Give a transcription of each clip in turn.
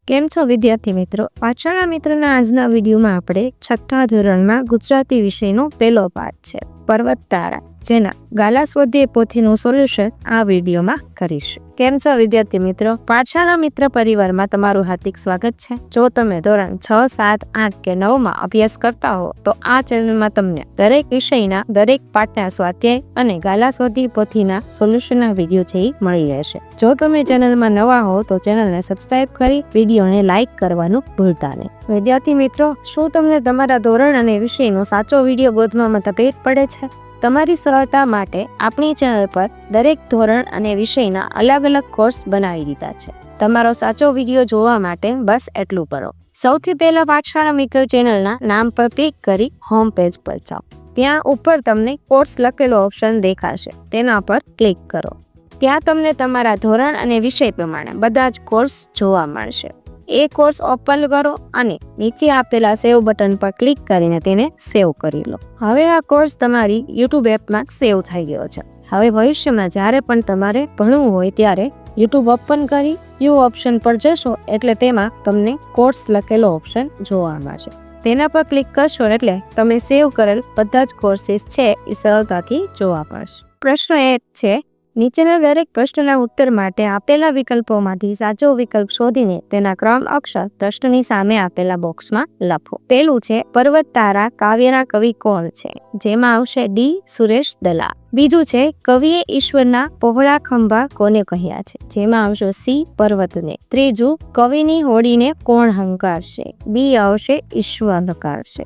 કેમ છો વિદ્યાર્થી મિત્રો? પાછળના મિત્રના આજના વિડીયોમાં આપણે 6થા ધોરણમાં ગુજરાતી વિષયનો પહેલો પાઠ છે પર્વત તારા, જેના ગાલા સ્વાધ્યાય પોથીનું સોલ્યુશન આ વિડીયોમાં કરીશું. કેમ છો વિદ્યાર્થી મિત્રો? પાઠશાળા મિત્ર પરિવારમાં તમારું હાર્દિક સ્વાગત છે. જો તમે ધોરણ 6, 7, 8 કે 9માં અભ્યાસ કરતા હો તો આ ચેનલમાં તમને દરેક વિષયના દરેક પાઠના સ્વાધ્યાય અને ગાલા સ્વાધ્યાય પોથીના સોલ્યુશનના વિડીયો છે એ મળી રહેશે. જો તમે ચેનલમાં નવા હો તો ચેનલને સબસ્ક્રાઇબ કરી વિડીયોને લાઇક કરવાનું ભૂલતા નહીં. વિદ્યાર્થી મિત્રો, શું તમને તમારા ધોરણ અને વિષયનો સાચો વિડીયો ગોતવામાં તકલીફ પડે છે? તમારી સરળતા માટે આપણી ચેનલ પર દરેક ધોરણ અને વિષયના અલગ અલગ કોર્સ બનાવી દીધા છે. તમારો સાચો વિડીયો જોવા માટે બસ એટલું કરો. સૌથી પહેલા પાઠશાળા મિત્ર ચેનલના નામ પર ક્લિક કરી હોમ પેજ પર જાઓ. ત્યાં ઉપર તમને કોર્સ લખેલો ઓપ્શન દેખાશે, તેના પર ક્લિક કરો. ત્યાં તમને તમારા ધોરણ અને વિષય પ્રમાણે બધા જ કોર્સ જોવા મળશે. એ કોર્સ ઓપન કરો અને નીચે આપેલા સેવ બટન પર ક્લિક કરીને તેને સેવ કરી લો. હવે આ કોર્સ તમારી યુટ્યુબ એપમાં સેવ થઈ ગયો છે. હવે ભવિષ્યમાં જ્યારે પણ તમારે ભણવું હોય ત્યારે યુટ્યુબ ઓપન કરી વ્યૂ ઓપ્શન પર જશો એટલે તેમાં તમને કોર્સ લખેલો ઓપ્શન જોવા મળશે. તેના પર ક્લિક કરશો એટલે તમે સેવ કરેલ બધા જ કોર્સીસ છે એ સરળતાથી જોવા મળશે. પ્રશ્ન એ છે, નીચેના દરેક પ્રશ્નના ઉત્તર માટે આપેલા વિકલ્પોમાંથી સાચો વિકલ્પ શોધીને તેના ક્રમ અક્ષર પ્રશ્નની સામે આપેલા બોક્સમાં લખો. પહેલું છે પર્વત તારા કાવ્યના કવિ કોણ છે? જેમાં આવશે ડી. સુરેશ દલાલ. બીજું છે કવિએ ઈશ્વરના પહોળા ખંભા કોને કહ્યા છે? જેમાં આવશે સી. પર્વતને. ત્રીજું, કવિની હોડીને કોણ હંકારશે? બી આવશે ઈશ્વર હંકારશે.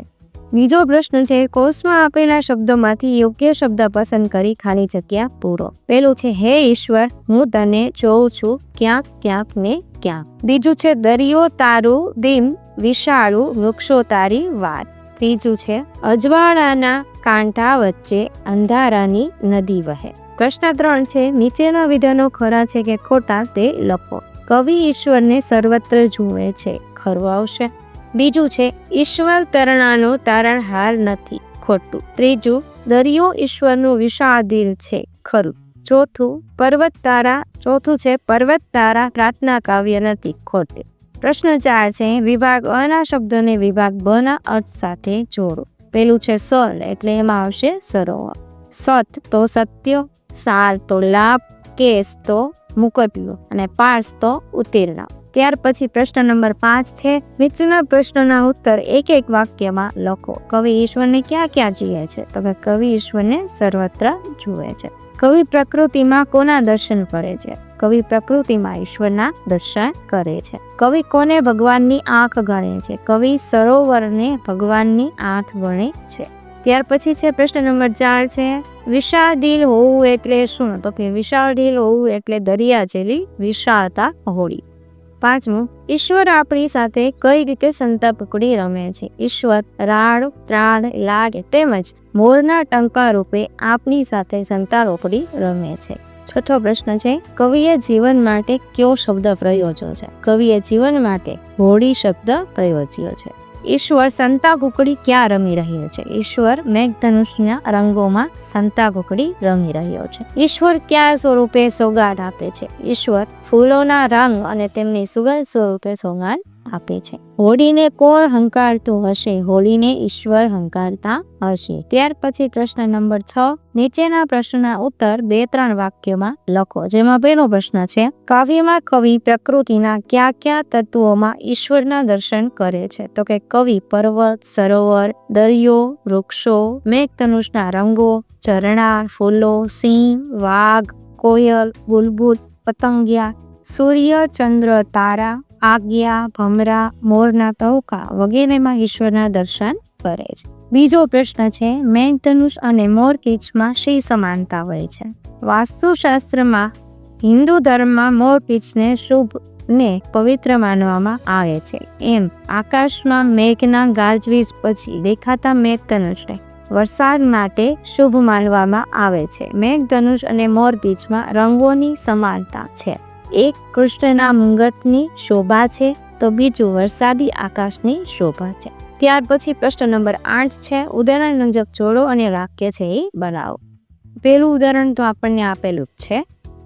બીજો પ્રશ્ન છે કોષમાં આપેલા શબ્દોમાંથી યોગ્ય શબ્દ પસંદ કરી ખાલી જગ્યા પૂરો. પેલું છે હે ઈશ્વર, હું તને જોઉં છું ક્યાંક ક્યાંક ને ક્યાંક. બીજું છે દરિયો તારું દિમ વિશાળું, વૃક્ષો તારી વાત. ત્રીજું છે અજવાળાના કાંઠા વચ્ચે અંધારાની નદી વહે. પ્રશ્ન 3 છે નીચેના વિધાનો ખરા છે કે ખોટા તે લખો. કવિ ઈશ્વરને સર્વત્ર જુએ છે, ખરું આવશે. બીજું છે ઈશ્વર તરણાનો તારણહાર નથી, ખોટું. ત્રીજું, દરિયો ઈશ્વરનું વિશાળ દિલ છે, ખરું. ચોથું છે પર્વત તારા પ્રાર્થના કાવ્ય નથી, ખોટું. પ્રશ્ન 4 છે વિભાગ અ ના શબ્દોને વિભાગ બ ના અર્થ સાથે જોડો. પેલું છે સલ એટલે એમાં આવશે સરોવર. સત તો સત્ય, સાર તો લાભ, કેસ તો મુકટ્યો અને પાસ તો ઉત્તીર્ણ. ત્યાર પછી પ્રશ્ન નંબર 5 છે નીચેના પ્રશ્નના ઉત્તર એક એક વાક્યમાં લખો. કવિ ઈશ્વરને ક્યાં ક્યાં જુએ છે? તો કે કવિ ઈશ્વરને સર્વત્ર જુએ છે. કવિ પ્રકૃતિમાં કોના દર્શન કરે છે? કવિ પ્રકૃતિમાં ઈશ્વરના દર્શન કરે છે. કવિ કોને ભગવાનની આંખ ગણે છે? કવિ સરોવરને ભગવાનની આંખ ગણે છે. ત્યાર પછી છે પ્રશ્ન નંબર 4 છે વિશાળ દિલ હોવું એટલે શું? તો કે વિશાળ દિલ હોવું એટલે દરિયા જેવી વિશાળતા હોળી. 5મું, ઈશ્વર આપણી સાથે કઈ રીતે સંતા પકડી રમે છે? ઈશ્વર રાડ, ત્રાડ, લાડ તેમજ મોરના ટંકા રૂપે આપણી સાથે સંતા રોકડી રમે છે. 6થો પ્રશ્ન છે કવિએ જીવન માટે કયો શબ્દ પ્રયોજ્યો છે? કવિએ જીવન માટે હોડી શબ્દ પ્રયોજ્યો છે. ઈશ્વર સંતા કુકડી ક્યાં રમી રહ્યો છે? ઈશ્વર મેઘધનુષના રંગોમાં સંતા કુકડી રમી રહ્યો છે. ઈશ્વર કયા સ્વરૂપે સોગાદ આપે છે? ઈશ્વર ફૂલોના રંગ અને તેમની સુગંધ સ્વરૂપે સોગાદ આપે છે. હોડીને કોણ હંકારતું હશે? હોડીને ઈશ્વર હંકારતા હશે. ત્યાર પછી પ્રશ્ન નંબર 6 નીચેના પ્રશ્નના ઉત્તર 2-3 વાક્યોમાં લખો. જેમાં પહેલો પ્રશ્ન છે કાવ્યમાં કવિ પ્રકૃતિના કયા કયા તત્વોમાં ઈશ્વરના દર્શન કરે છે? તો કે કવિ પર્વત, સરોવર, દરિયો, વૃક્ષો, મેઘધનુષના રંગો, ઝરણા, ફૂલો, સિંહ, વાઘ, કોયલ, બુલબુલ, પતંગિયા, સૂર્ય, ચંદ્ર, તારા, આજ્ઞા, ભમરા, મોરના તોકા વગેરેમાં ઈશ્વરના દર્શન કરે છે. બીજો પ્રશ્ન છે મેઘધનુષ અને મોરપીંછમાં શી સમાનતા હોય છે? વાસ્તુશાસ્ત્રમાં હિન્દુ ધર્મમાં મોરપીંછને શુભ ને પવિત્ર માનવામાં આવે છે. એમ આકાશમાં મેઘના ગાજવીજ પછી દેખાતા મેઘધનુષને વરસાદ માટે શુભ માનવામાં આવે છે. મેઘધનુષ અને મોરપીંછમાં રંગોની સમાનતા છે. એક કૃષ્ણના મુંગટની શોભા છે તો બીજું વરસાદી આકાશની શોભા છે. ત્યાર પછી પ્રશ્ન નંબર 8 છે ઉદાહરણ મુજબ જોડો અને વાક્ય છે એ બનાવો. પહેલું ઉદાહરણ તો આપણને આપેલું જ છે,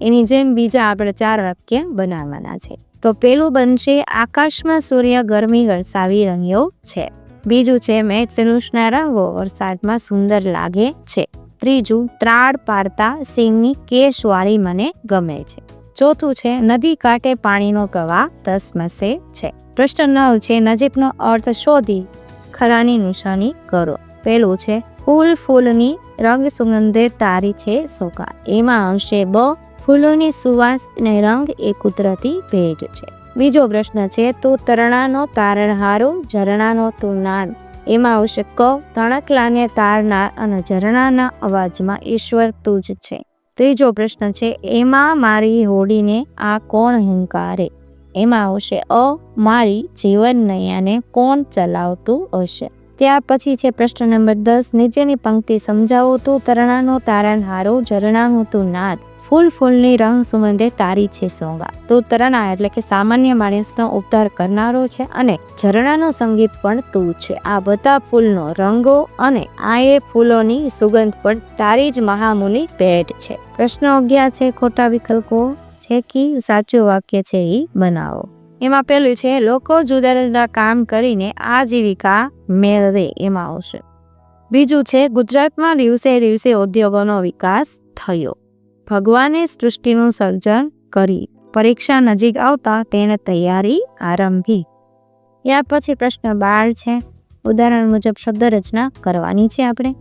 એની જેમ બીજા આપણે 4 વાક્ય બનાવવાના છે. તો પેલું બનશે આકાશમાં સૂર્ય ગરમી વરસાવી રહ્યો છે. બીજું છે મેઘધનુષના રંગો વરસાદમાં સુંદર લાગે છે. ત્રીજું ત્રાડ પાડતા સિંહની કેશવાળી મને ગમે છે. ચોથું છે નદી કાંઠે પાણીનો પ્રવાહ ધસમસે છે. પ્રશ્ન 9 છે નજીકનો અર્થ શોધી ખરાની નિશાની કરો. પેલું છે ફૂલની રંગ સુગંધે તારી છે સોગા. એમાં આવશે બ ફૂલોની સુવાસ અને રંગ એ કુદરતી ભેટ છે. બીજો પ્રશ્ન છે તું તરણાનો તારણહારો ઝરણાનો તું નાદ. એમાં આવશે ક તણકલાને તારનાર અને ઝરણાના અવાજમાં ઈશ્વર તું જ છે. ત્રીજો પ્રશ્ન છે એમાં મારી હોડીને આ કોણ હંકારે. એમાં આવશે અ મારી જીવન નૈયાને કોણ ચલાવતું હશે. ત્યાર પછી છે પ્રશ્ન નંબર 10 નીચેની પંક્તિ સમજાવો. તું તરણાનો તારણહારો ઝરણાનું તું નાદ ફૂલની રંગ સુગંધે તારી છે સોગા. તો તરણા એટલે કે સામાન્ય માણસનો ઉદ્ધાર કરનારો છે અને ઝરણાનું સંગીત પણ તું છે. આ બધા ફૂલનો રંગો અને આ એ ફૂલોની સુગંધ પણ તારી જ મહામૂલી ભેટ છે. પ્રશ્ન 11 છે ખોટા વિકલ્પો છે કે સાચું વાક્ય છે એ બનાવો. એમાં પેલું છે લોકો જુદા જુદા કામ કરીને આજીવિકા મેળવે. એમાં આવશે. બીજું છે ગુજરાતમાં દિવસે દિવસે ઉદ્યોગોનો વિકાસ થયો. ભગવાને સૃષ્ટિનું સર્જન કરી. પરીક્ષા નજીક આવતા તેને તૈયારી આરંભી. ત્યાર પછી પ્રશ્ન 12 છે ઉદાહરણ મુજબ શબ્દ રચના કરવાની છે આપણે.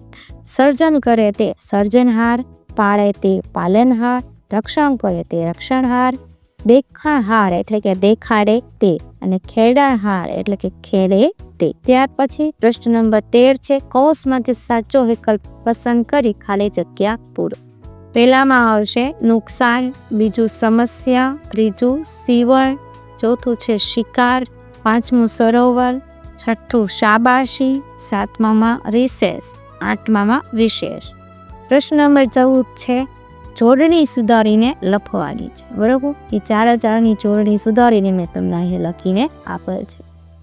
સર્જન કરે તે સર્જનહાર, પાળે તે પાલનહાર, રક્ષણ કરે તે રક્ષણહાર, દેખાણહાર એટલે કે દેખાડે તે અને ખેડાણહાર એટલે કે ખેડે તે. ત્યાર પછી પ્રશ્ન નંબર 13 છે કૌંસમાંથી સાચો વિકલ્પ પસંદ કરી ખાલી જગ્યા પૂરો. પહેલામાં આવશે નુકસાન, બીજું સમસ્યા, ત્રીજું સીવણ, ચોથું છે શિકાર, પાંચમું સરોવર, છઠ્ઠું શાબાશી, સાતમામાં રિસેસ, આઠમામાં વિશેષ. પ્રશ્ન નંબર 14 છે જોડણી સુધારીને લખવાની છે. બરોબર, એ ચારની જોડણી સુધારીને મેં તમને અહીં લખીને આપેલ છે.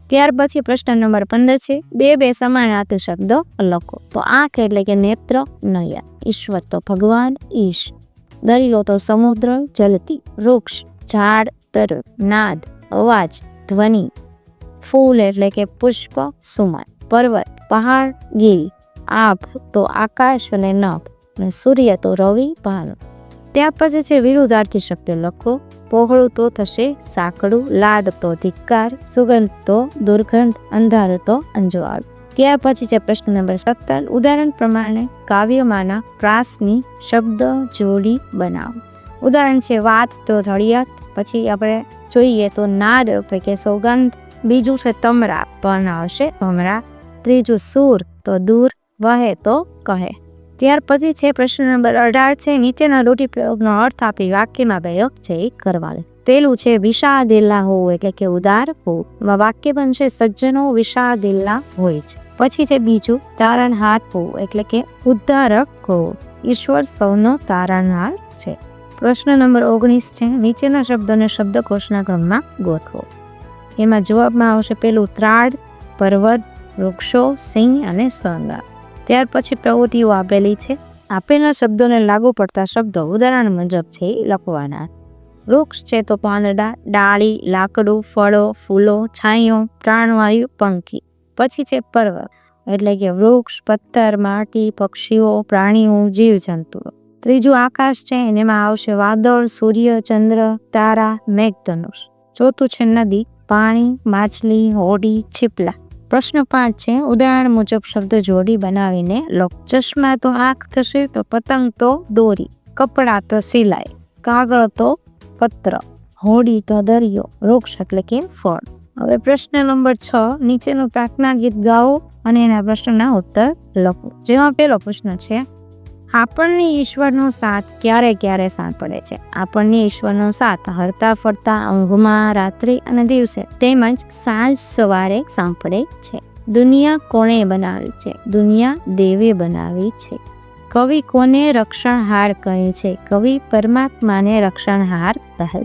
ત્યાર પછી પ્રશ્ન નંબર 15 છે બે સમાનાર્થી શબ્દો લખો. તો આંખ એટલે કે નેત્ર, નયન, ઈશ્વર તો ભગવાન, ઈશ, દરિયો તો સમુદ્ર, જલતી, વૃક્ષ, ઝાડ, તર, નાદ, અવાજ, ધ્વનિ, ફૂલ એટલે કે પુષ્પ, સુમન, પર્વત, પહાડ, ગીરી, આભ તો આકાશ અને નભ, અને સૂર્ય તો રવિ, ભાનુ. ત્યાર પછી છે વિરુદ્ધાર્થી શબ્દ લખો. પહોળું તો થશે સાંકડું, લાડ તો ધિક્કાર, સુગંધ તો દુર્ગંધ, અંધારું તો અંજવાળું. ત્યાર પછી છે પ્રશ્ન નંબર 17 ઉદાહરણ પ્રમાણે કાવ્યમાંના પ્રાસની શબ્દ જોડી બનાવો. ઉદાહરણ છે વાત તો ધડિયાત, પછી આપણે જોઈએ તો નાદ એટલે કે સોગંધ, બીજું છે તમરા પણ આવશે ભમરા, ત્રીજું સૂર તો દૂર, વહે તો કહે. ત્યાર પછી છે પ્રશ્ન નંબર 18 છે નીચેના રૂઢિપ્રયોગનો અર્થ આપી વાક્યમાં પ્રયોગ છે એ કરવાનો. પેલું છે વિષાદિલ્લા હોવું એટલે કે ઉદાર હોવું. વાક્ય બનશે સજ્જનો વિષાદિલ્લા હોય છે. પછી છે બીજું તારણહાર હોવું એટલે કે ઉદ્ધારક હોવું. ઈશ્વર સૌનો તારણહાર છે. પ્રશ્ન નંબર 19 છે નીચેના શબ્દોને શબ્દકોશના ક્રમમાં ગોઠવો. એમાં જવાબમાં આવશે પેલું ત્રાડ, પર્વત, વૃક્ષો, સિંહ અને શણગાર. ત્યાર પછી પ્રવૃત્તિઓ આપેલી છે. આપેલા શબ્દોને લાગુ પડતા શબ્દો ઉદાહરણ મુજબ છે લખવાના. વૃક્ષ છે તો પાંદડા, ડાળી, લાકડું, ફળો, ફૂલો, છાંયો, પ્રાણવાયુ, પંખી. પછી છે પર્વત એટલે કે વૃક્ષ, પથ્થર, માટી, પક્ષીઓ, પ્રાણીઓ, જીવજંતુઓ. ત્રીજું આકાશ છે એમાં આવશે વાદળ, સૂર્ય, ચંદ્ર, તારા, મેઘધનુષ. ચોથું છે નદી, પાણી, માછલી, હોડી, છીપલા. પ્રશ્ન 5 છે ઉદાહરણ મુજબ શબ્દ જોડી બનાવીને લખો. ચશ્મા તો આંખ થશે તો પતંગ તો દોરી, કપડા તો સિલાઈ, કાગળ તો પત્ર, હોડી તો દરિયો, વૃક્ષ એટલે કે ફળ. હવે પ્રશ્ન નંબર 6 નીચેનું પ્રાર્થના ગીત ગાઓ અને એના પ્રશ્નના ઉત્તર લખો. જેમાં પહેલો પ્રશ્ન છે આપણને ઈશ્વરનો સાથ ક્યારે ક્યારે સાંપડે છે. આપણને ઈશ્વરનો સાથ હરતા ફરતા, ઊંઘમાં, રાત્રિ અને દિવસે તેમજ સાંજ સવારે સાંપડે છે. દુનિયા કોણે બનાવી છે. દુનિયા દેવે બનાવી છે. કવિ કોને રક્ષણહાર કહે છે. કવિ પરમાત્માને રક્ષણહાર કહે